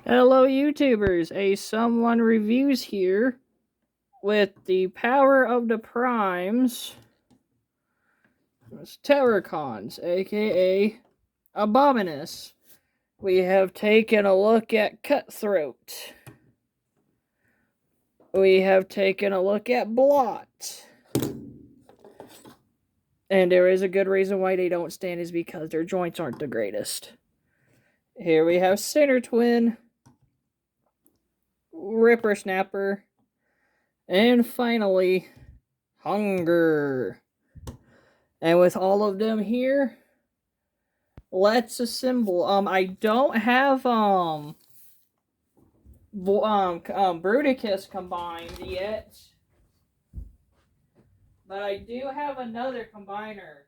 Hello, YouTubers. A Someone Reviews here with the power of the primes. Terracons, aka Abominus. We have taken a look at Cutthroat. We have taken a look at Blot. And there is a good reason why they don't stand, is because their joints aren't the greatest. Here we have Center Twin, Ripper Snapper, and finally, Hunger. And with all of them here, let's assemble. I don't have Bruticus combined yet, but I do have another combiner.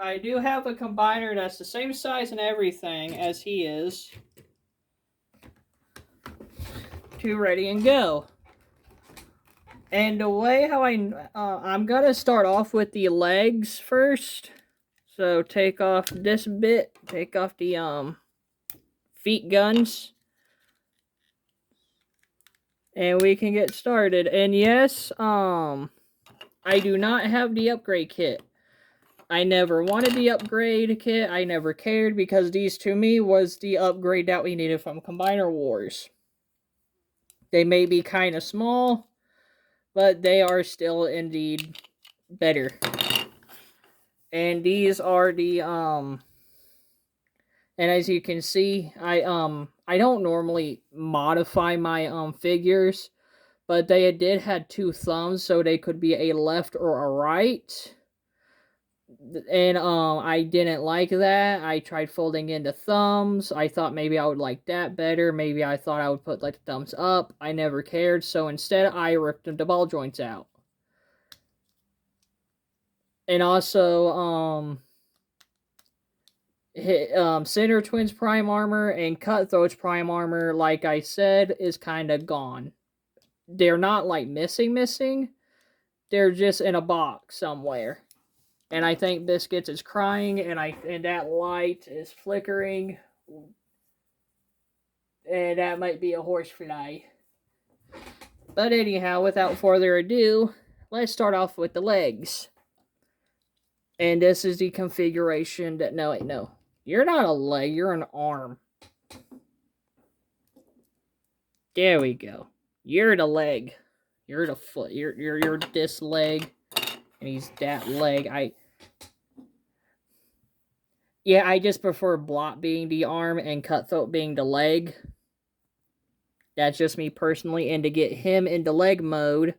I do have a combiner that's the same size and everything as he is. To ready and go. And the way how I'm gonna start off with the legs first. So take off this bit, take off the feet guns, and we can get started. And yes, I do not have the upgrade kit. I never wanted the upgrade kit. I never cared, because these to me was the upgrade that we needed from Combiner Wars. They may be kind of small, but they are still indeed better. And these are the and as you can see, I don't normally modify my figures, but they did had two thumbs, so they could be a left or a right. And I didn't like that. I tried folding into thumbs. I thought maybe I would like that better. Maybe I thought I would put like the thumbs up. I never cared, so instead I ripped the ball joints out. And also Center Twins Prime Armor and Cutthroat's Prime Armor, like I said, is kind of gone. They're not like missing. They're just in a box somewhere. And I think Biscuits is crying, and that light is flickering. And that might be a horsefly. But anyhow, without further ado, let's start off with the legs. And this is the configuration that... No, wait, no. You're not a leg, you're an arm. There we go. You're the leg. You're the foot. You're this leg. And he's that leg. Yeah, I just prefer Blot being the arm and Cutthroat being the leg. That's just me personally. And to get him into leg mode,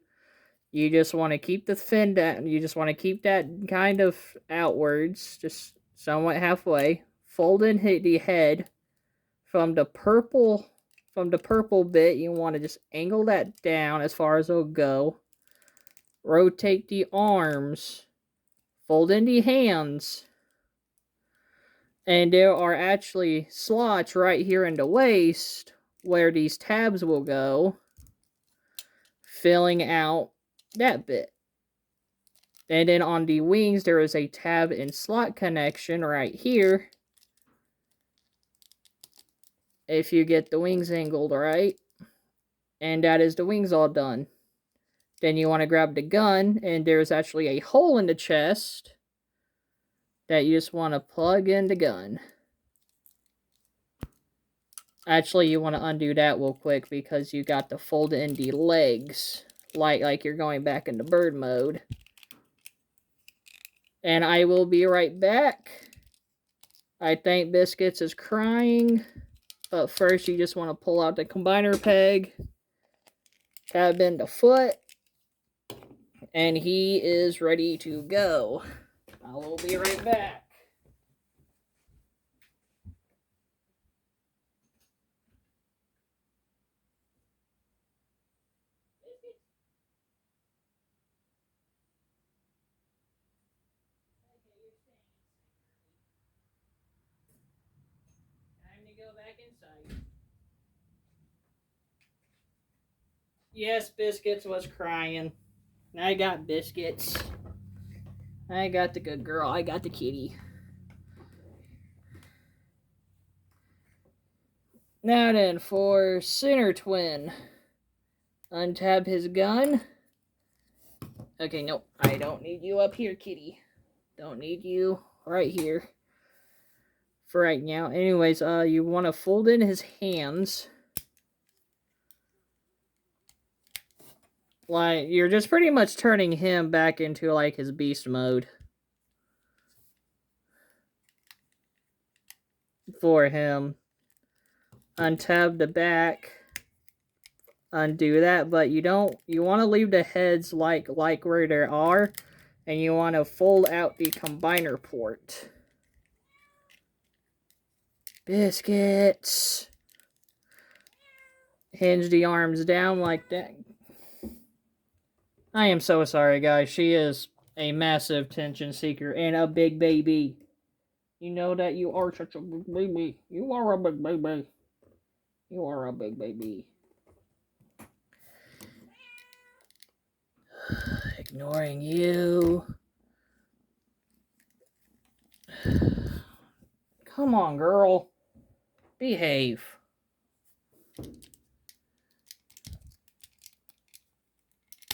you just want to keep the fin down. You just want to keep that kind of outwards, just somewhat halfway. Fold in the head from the purple bit. You want to just angle that down as far as it'll go. Rotate the arms. Fold in the hands. And there are actually slots right here in the waist where these tabs will go, filling out that bit. And then on the wings, there is a tab and slot connection right here. If you get the wings angled right. And that is the wings all done. Then you want to grab the gun, and there's actually a hole in the chest that you just want to plug in the gun. Actually, you want to undo that real quick, because you got to fold in the legs like you're going back into bird mode. And I will be right back. I think Biscuits is crying. But first, you just want to pull out the combiner peg. Tab in the foot. And he is ready to go. I will be right back. Time to go back inside. Yes, Biscuits was crying. I got Biscuits. I got the good girl. I got the kitty. Now then, for Sinner Twin. Untab his gun. Okay, nope. I don't need you up here, kitty. Don't need you right here. For right now. Anyways, you want to fold in his hands. Like, you're just pretty much turning him back into, like, his beast mode. For him. Untab the back. Undo that, but you want to leave the heads like where they are, and you want to fold out the combiner port. Biscuits. Hinge the arms down like that. I am so sorry, guys. She is a massive tension seeker and a big baby. You know that you are such a big baby. You are a big baby. You are a big baby. Ignoring you. Come on, girl. Behave.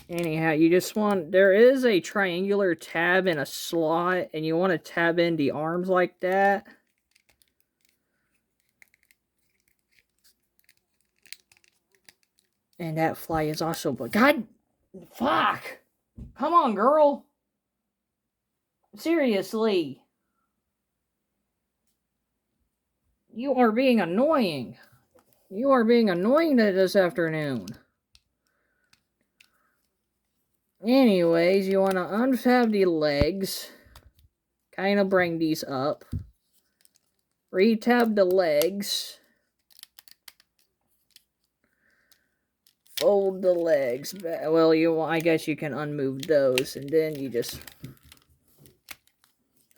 Anyhow, you just want... There is a triangular tab in a slot, and you want to tab in the arms like that. And that fly is also... But God... Fuck! Come on, girl! Seriously. You are being annoying. You are being annoying this afternoon. Anyways, you want to unfab the legs. Kind of bring these up. Retab the legs. Fold the legs back. Well, I guess you can unmove those, and then you just...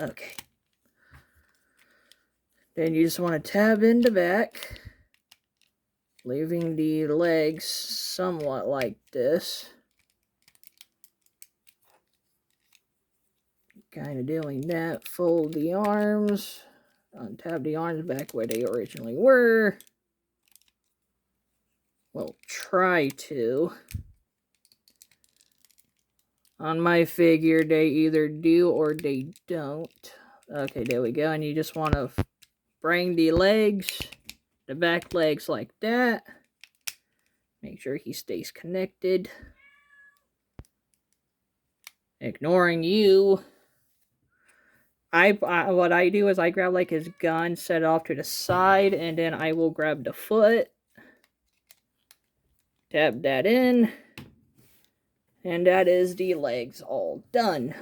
Okay. Then you just want to tab in the back, leaving the legs somewhat like this. Kind of doing that. Fold the arms. Untab the arms back where they originally were. Well, try to. On my figure, they either do or they don't. Okay, there we go. And you just want to bring the legs, the back legs like that. Make sure he stays connected. Ignoring you. What I do is I grab like his gun, set it off to the side, and then I will grab the foot. Tab that in. And that is the legs all done.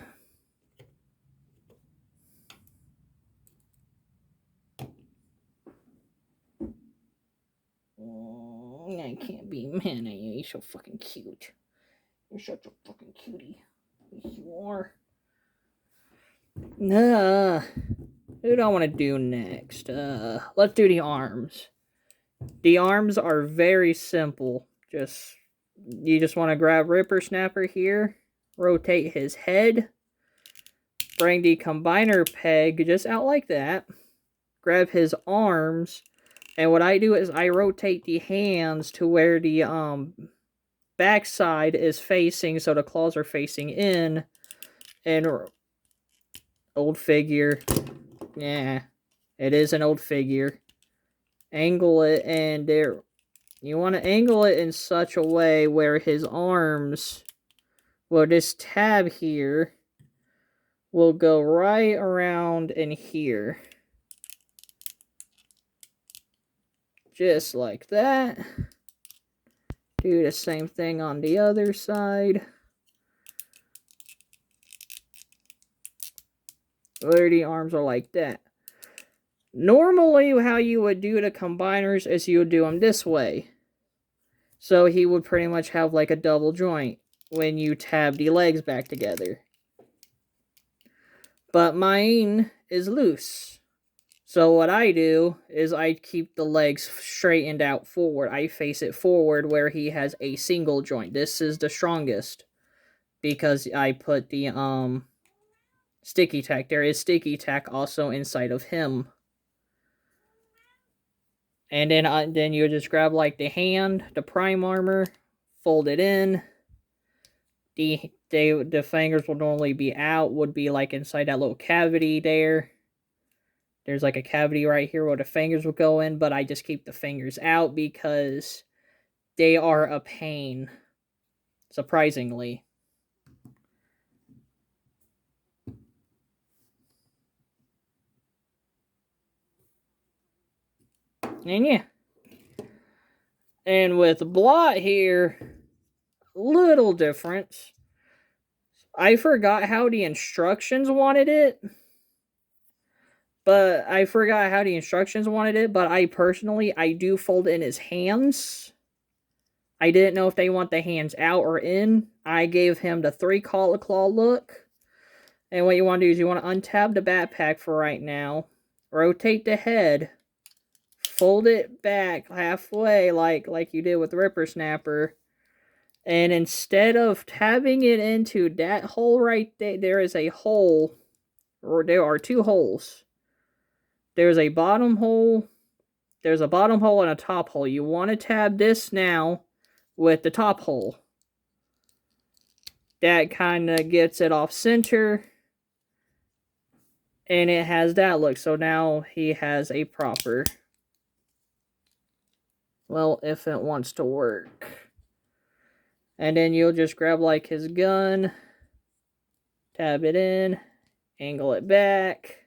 I can't be man. You're so fucking cute. You're such a fucking cutie. You are. Nah. Who do I want to do next? Let's do the arms. The arms are very simple. You just want to grab Ripper Snapper here. Rotate his head. Bring the combiner peg just out like that. Grab his arms. And what I do is I rotate the hands to where the backside is facing, so the claws are facing in. And old figure. Yeah, it is an old figure. Angle it, and there. You want to angle it in such a way where his arms, well, this tab here, will go right around in here. Just like that. Do the same thing on the other side. Where the arms are like that. Normally, how you would do the combiners is you would do them this way. So he would pretty much have like a double joint when you tab the legs back together. But mine is loose. So what I do is I keep the legs straightened out forward. I face it forward where he has a single joint. This is the strongest because I put the sticky tack. There is sticky tack also inside of him. And then you just grab like the hand, the prime armor, fold it in. The fingers will normally be out, would be like inside that little cavity there. There's like a cavity right here where the fingers will go in, but I just keep the fingers out because they are a pain, surprisingly. And yeah. And with Blot here, little difference. I forgot how the instructions wanted it. But I personally, I do fold in his hands. I didn't know if they want the hands out or in. I gave him the 3 claw look. And what you want to do is you want to untab the backpack for right now. Rotate the head. Fold it back halfway like you did with Ripper Snapper. And instead of tabbing it into that hole right there, there is a hole. Or there are 2 holes. There's a bottom hole. There's a bottom hole and a top hole. You want to tab this now with the top hole. That kind of gets it off center. And it has that look. So now he has a proper... Well, if it wants to work. And then you'll just grab like his gun. Tab it in. Angle it back.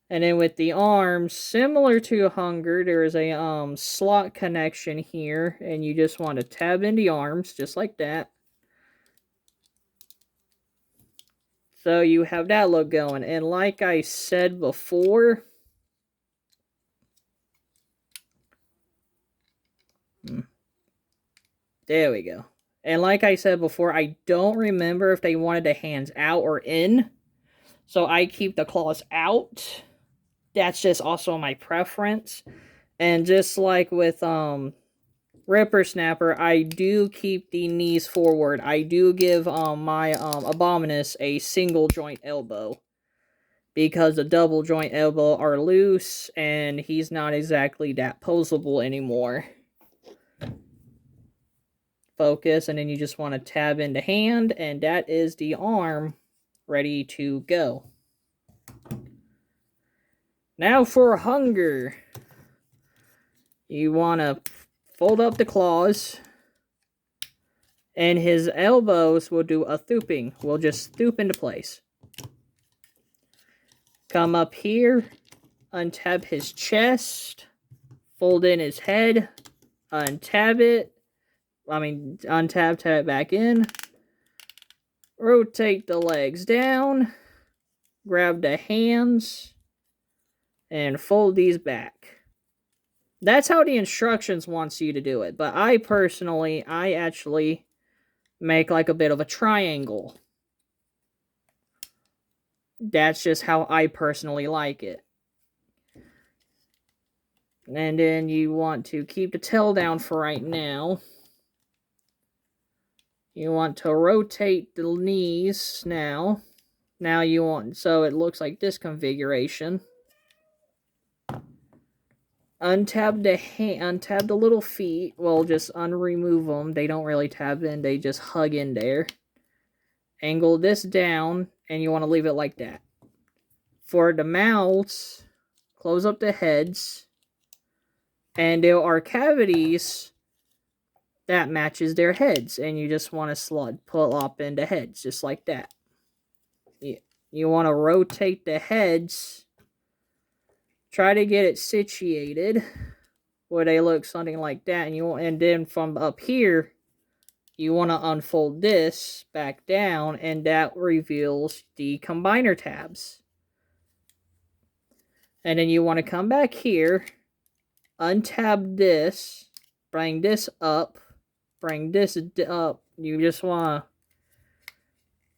And then with the arms, similar to Hunger, there is a slot connection here. And you just want to tab in the arms, just like that. So you have that look going. And like I said before... There we go. And like I said before, I don't remember if they wanted the hands out or in. So I keep the claws out. That's just also my preference. And just like with Ripper Snapper, I do keep the knees forward. I do give my Abominus a single joint elbow. Because the double joint elbow are loose and he's not exactly that posable anymore. Focus, and then you just want to tab into hand, and that is the arm ready to go. Now for Hunger. You want to fold up the claws, and his elbows will do a thooping. We'll just thoop into place. Come up here, untab his chest, fold in his head, untab it, untab, tab it back in. Rotate the legs down. Grab the hands. And fold these back. That's how the instructions wants you to do it. But I actually make like a bit of a triangle. That's just how I personally like it. And then you want to keep the tail down for right now. You want to rotate the knees now. Now you want, so it looks like this configuration. Untab the little feet. Well, just unremove them. They don't really tab in. They just hug in there. Angle this down, and you want to leave it like that. For the mouths, close up the heads. And there are cavities that matches their heads, and you just want to pull up into heads, just like that. You want to rotate the heads. Try to get it situated where they look something like that, and then from up here, you want to unfold this back down, and that reveals the combiner tabs. And then you want to come back here, untab this, bring this up, bring this up.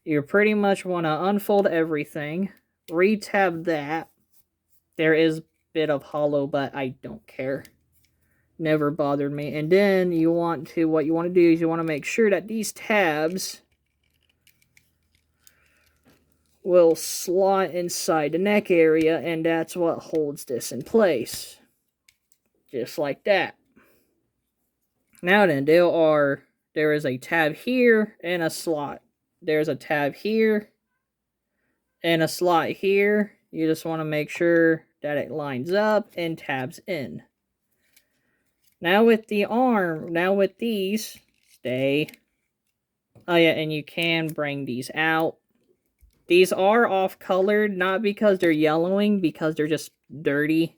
You pretty much want to unfold everything, retab that, There is a bit of hollow, but I don't care. Never bothered me. And then what you want to do is you want to make sure that these tabs will slot inside the neck area, and that's what holds this in place. Just like that. Now then, there is a tab here and a slot. There's a tab here and a slot here. You just want to make sure that it lines up and tabs in. Now with these, stay. Oh yeah, and you can bring these out. These are off-colored, not because they're yellowing, because they're just dirty.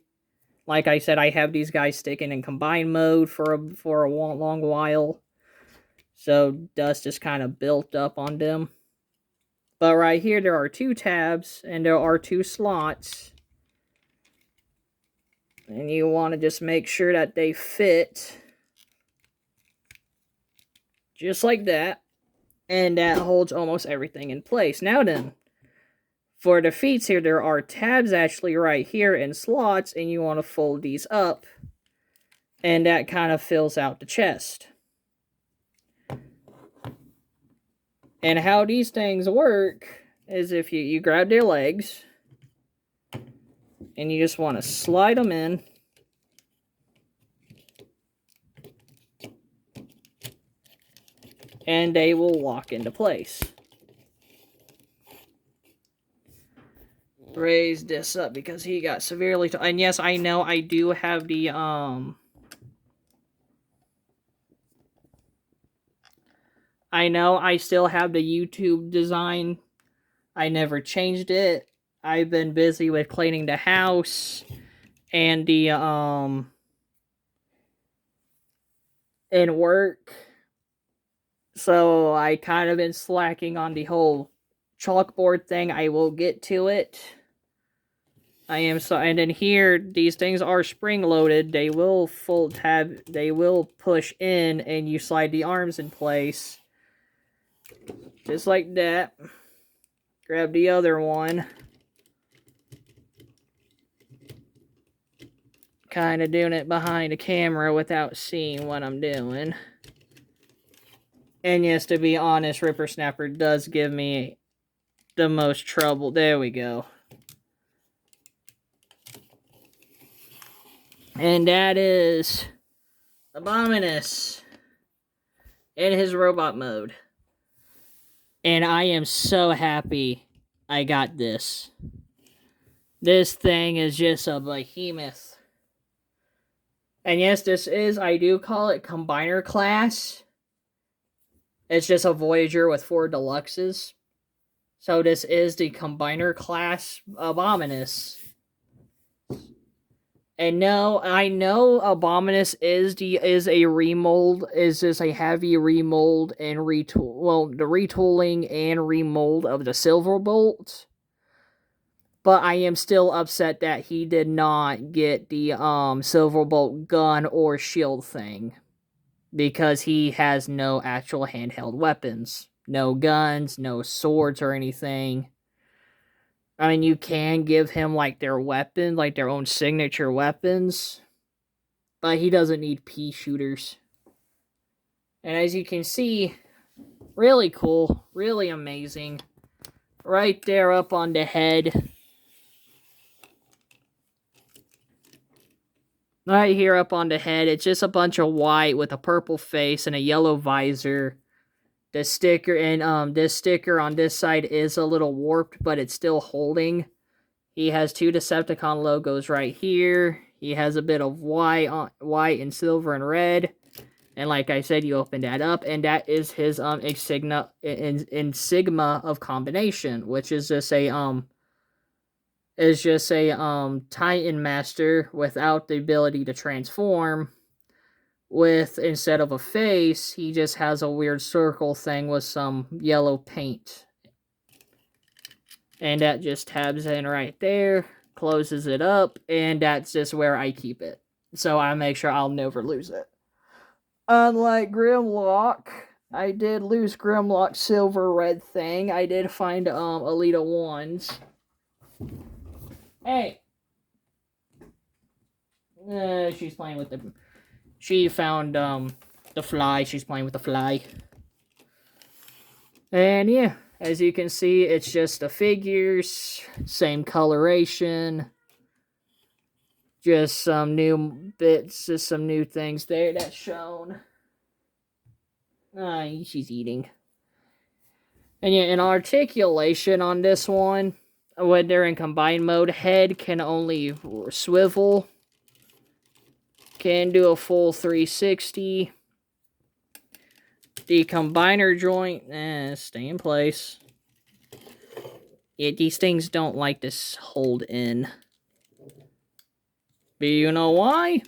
Like I said, I have these guys sticking in combined mode for a long while. So dust is kind of built up on them. But right here, there are 2 tabs, and there are 2 slots. And you want to just make sure that they fit. Just like that. And that holds almost everything in place. Now then, for the feet here, there are tabs actually right here in slots, and you want to fold these up. And that kind of fills out the chest. And how these things work is if you grab their legs, and you just want to slide them in. And they will lock into place. Raise this up because he got severely... And yes, I know I do have the... I know I still have the YouTube design. I never changed it. I've been busy with cleaning the house. And the... and work. So I kind of been slacking on the whole chalkboard thing. I will get to it. And then here, these things are spring loaded. They will they will push in, and you slide the arms in place. Just like that. Grab the other one. Kind of doing it behind the camera without seeing what I'm doing. And yes, to be honest, Ripper Snapper does give me the most trouble. There we go. And that is Abominus in his robot mode. And I am so happy I got this. This thing is just a behemoth. And yes, I do call it Combiner class. It's just a Voyager with 4 Deluxes. So this is the Combiner class Abominus. And no, I know Abominus is a remold, is just a heavy remold and retool. Well, the retooling and remold of the Silverbolt. But I am still upset that he did not get the Silverbolt gun or shield thing. Because he has no actual handheld weapons. No guns, no swords or anything. I mean, you can give him, like, their weapon, like, their own signature weapons. But he doesn't need pea shooters. And as you can see, really cool. Really amazing. Right there up on the head. Right here up on the head, it's just a bunch of white with a purple face and a yellow visor. The sticker and this sticker on this side is a little warped, but it's still holding. He has 2 Decepticon logos right here. He has a bit of white and silver and red. And like I said, you open that up, and that is his insignia of combination, which is just a Titan Master without the ability to transform. With, instead of a face, he just has a weird circle thing with some yellow paint. And that just tabs in right there, closes it up, and that's just where I keep it. So I make sure I'll never lose it. Unlike Grimlock, I did lose Grimlock's silver red thing. I did find Elita 1s. Hey! She's playing with the... She found, the fly. She's playing with the fly. And yeah, as you can see, it's just the figures. Same coloration. Just some new bits, just some new things there that's shown. She's eating. And yeah, an articulation on this one, when they're in combined mode, head can only swivel. Can do a full 360. The combiner joint, stay in place. Yeah, these things don't like to hold in. But you know why?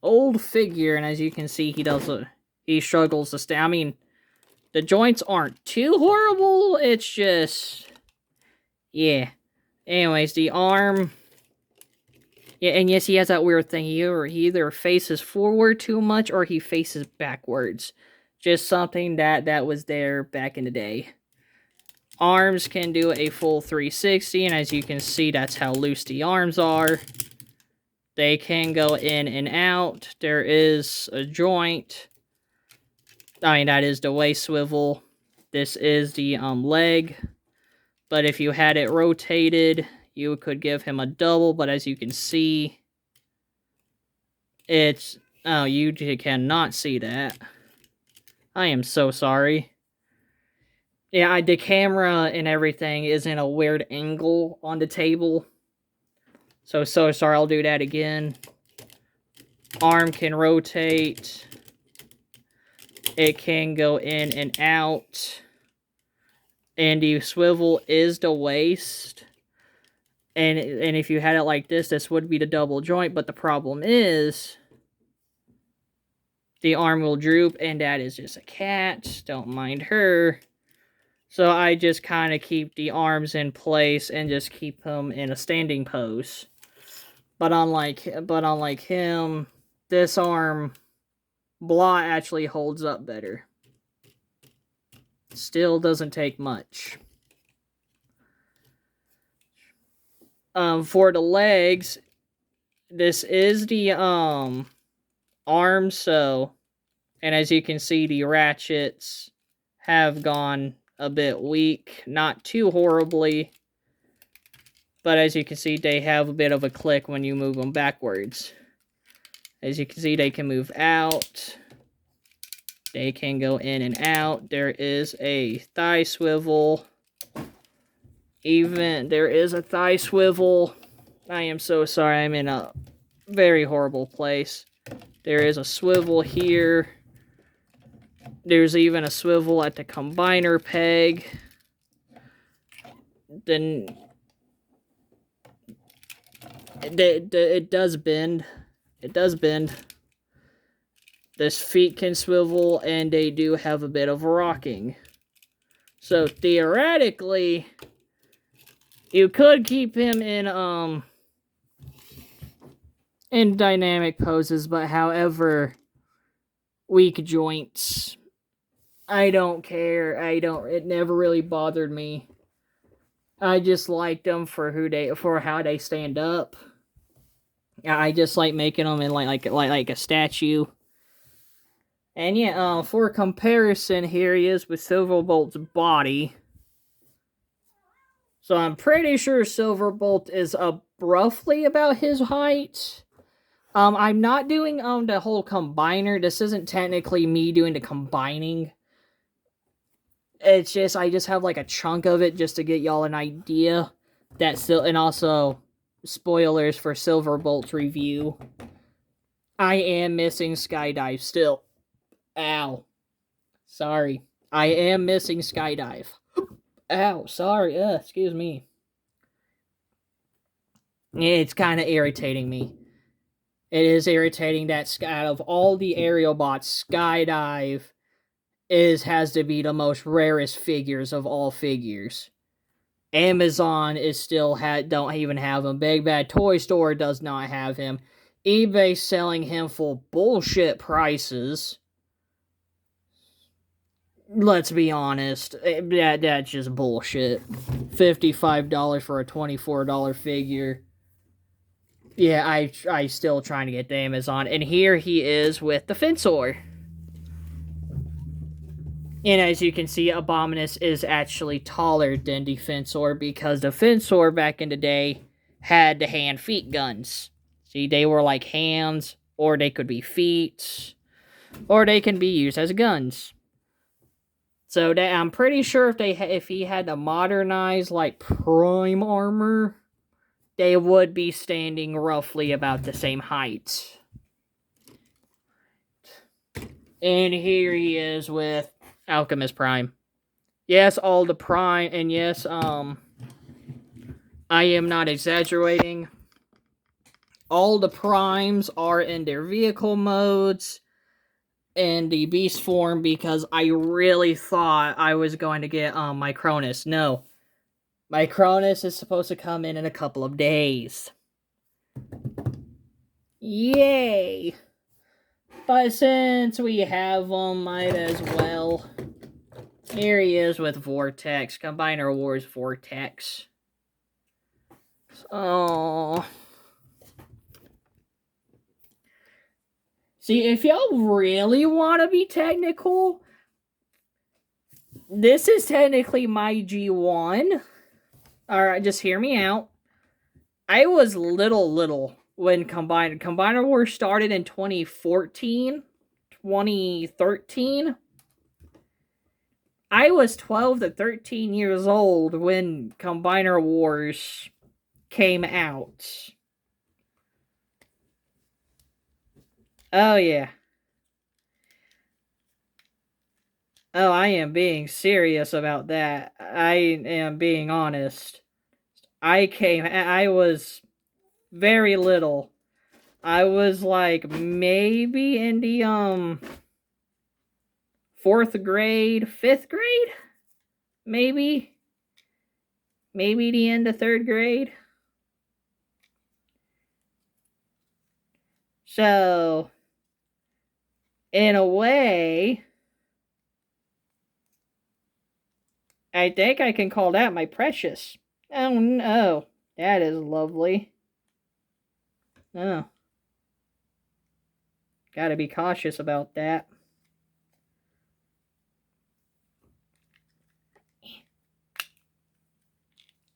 Old figure, and as you can see, he struggles to stay. I mean, the joints aren't too horrible, it's just... Yeah. Anyways, the arm... Yeah, and yes, he has that weird thing. He either faces forward too much, or he faces backwards. Just something that was there back in the day. Arms can do a full 360, and as you can see, that's how loose the arms are. They can go in and out. There is a joint. I mean, that is the waist swivel. This is the leg. But if you had it rotated, you could give him a double. But as you can see, it's... Oh, you cannot see that. I am so sorry. Yeah, the camera and everything is in a weird angle on the table. So sorry, I'll do that again. Arm can rotate. It can go in and out. And the swivel is the waist. And if you had it like this would be the double joint. But the problem is... the arm will droop, and that is just a cat. Don't mind her. So I just kind of keep the arms in place and just keep them in a standing pose. But unlike him, this arm blah actually holds up better. Still doesn't take much. For the legs, this is the arm, so, and as you can see, the ratchets have gone a bit weak, not too horribly, but as you can see, they have a bit of a click when you move them backwards. As you can see, they can move out, they can go in and out. There is a thigh swivel. There is a thigh swivel. I am so sorry, I'm in a very horrible place. There is a swivel here. There's even a swivel at the combiner peg. Then it does bend. It does bend. This feet can swivel, and they do have a bit of rocking. So theoretically, you could keep him in dynamic poses, but however, weak joints, I don't care. It never really bothered me. I just liked them for how they stand up. I just like making them in like a statue. And yeah, for comparison, here he is with Silverbolt's body. So I'm pretty sure Silverbolt is roughly about his height. I'm not doing the whole combiner. This isn't technically me doing the combining. It's just, I just have like a chunk of it just to get y'all an idea. And also, spoilers for Silverbolt's review. I am missing Skydive still. Ow. Sorry. I am missing Skydive. Ow, sorry. Excuse me. It's kind of irritating me. It is irritating that out of all the aerial bots, Skydive has to be the most rarest figures of all figures. Amazon don't even have him. Big Bad Toy Store does not have him. eBay's selling him for bullshit prices. Let's be honest. That's just bullshit. $55 for a $24 figure. Yeah, I still trying to get the Amazon, and here he is with the Fensor. And as you can see, Abominus is actually taller than the Fensor because the Fensor back in the day had the hand-feet guns. See, they were like hands, or they could be feet, or they can be used as guns. So I'm pretty sure if he had to modernize like prime armor, they would be standing roughly about the same height. And here he is with Alchemist Prime. Yes, all the Prime, and yes, I am not exaggerating. All the Primes are in their vehicle modes and the Beast form because I really thought I was going to get my Cronus. No. My Cronus is supposed to come in a couple of days. Yay! But since we have them, might as well. Here he is with Vortex. Combiner Wars Vortex. Oh. See, if y'all really want to be technical, this is technically my G1. Alright, just hear me out. I was little when Combiner Wars started in 2014, 2013. I was 12 to 13 years old when Combiner Wars came out. Oh, yeah. Oh, I am being serious about that. I am being honest. I was very little. I was like maybe in the 4th grade, 5th grade? Maybe the end of 3rd grade. So, in a way, I think I can call that my precious. Oh no, that is lovely. Oh. Gotta be cautious about that.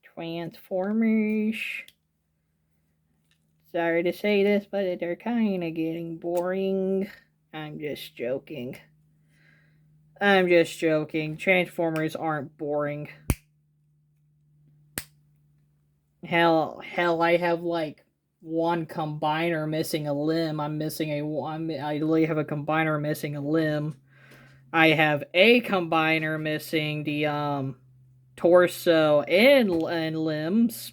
Transformers. Sorry to say this, but they're kinda getting boring. I'm just joking. I'm just joking. Transformers aren't boring. Hell, I have like one combiner missing a limb. I literally have a combiner missing a limb. I have a combiner missing the torso and limbs.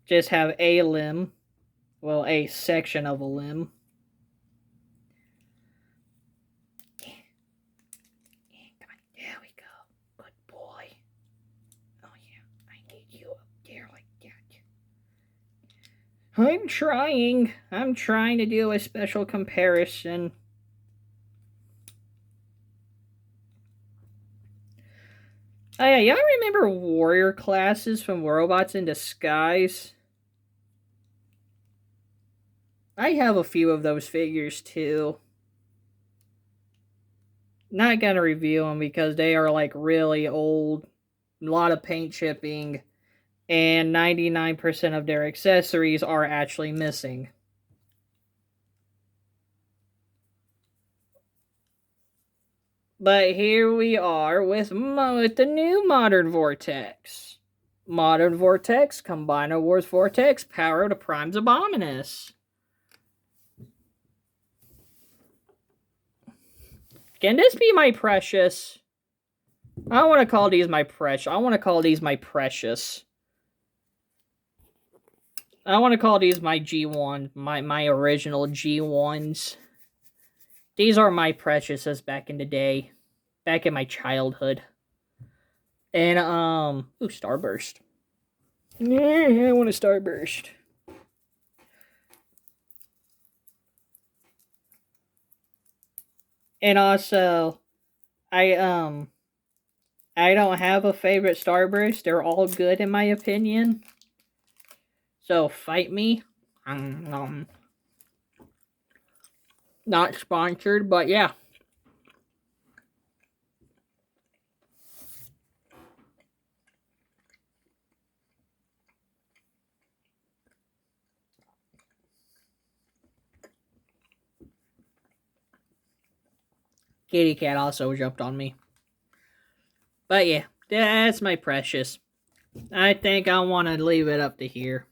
Just have a limb. Well, a section of a limb. There we go. Good boy. Oh yeah, I need you up there like that. I'm trying. I'm trying to do a special comparison. Oh yeah, y'all remember warrior classes from Robots in Disguise? I have a few of those figures too. Not gonna review them because they are like really old, a lot of paint chipping, and 99% of their accessories are actually missing. But here we are with the new Modern Vortex. Modern Vortex, Combiner Wars Vortex, Power to Prime's Abominus. Can this be my precious? I don't want to call these my precious. I want to call these my precious. I want to call these my G1, my original G1s. These are my preciouses back in the day, back in my childhood. And ooh, Starburst. Yeah, I want a Starburst. And also, I don't have a favorite Starburst. They're all good in my opinion. So fight me. Not sponsored, but yeah. Kitty cat also jumped on me. But yeah, that's my precious. I think I want to leave it up to here.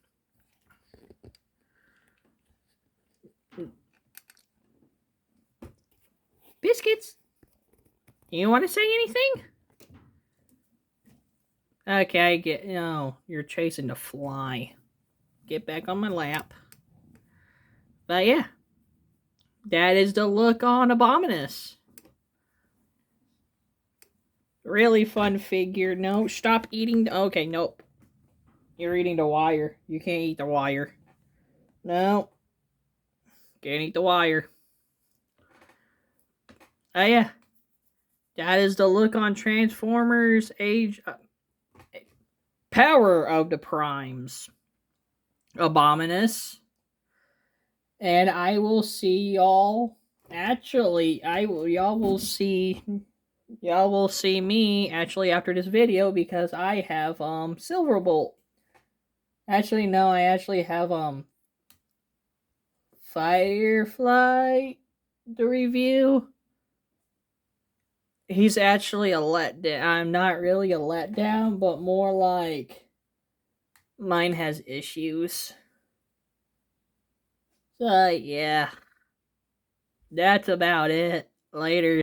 Biscuits? You want to say anything? Okay, I get. No, you're chasing the fly. Get back on my lap. But yeah, that is the look on Abominus. Really fun figure. No, stop eating. Okay, nope. You're eating the wire. You can't eat the wire. No. Can't eat the wire. Oh yeah. That is the look on Transformers Age... Power of the Primes. Abominus. And I will see y'all... Actually, y'all will see me actually after this video because I have Silverbolt. Actually, no, I actually have Firefly to review. He's actually a letdown. I'm not really a letdown, but more like mine has issues. So yeah, that's about it. Later.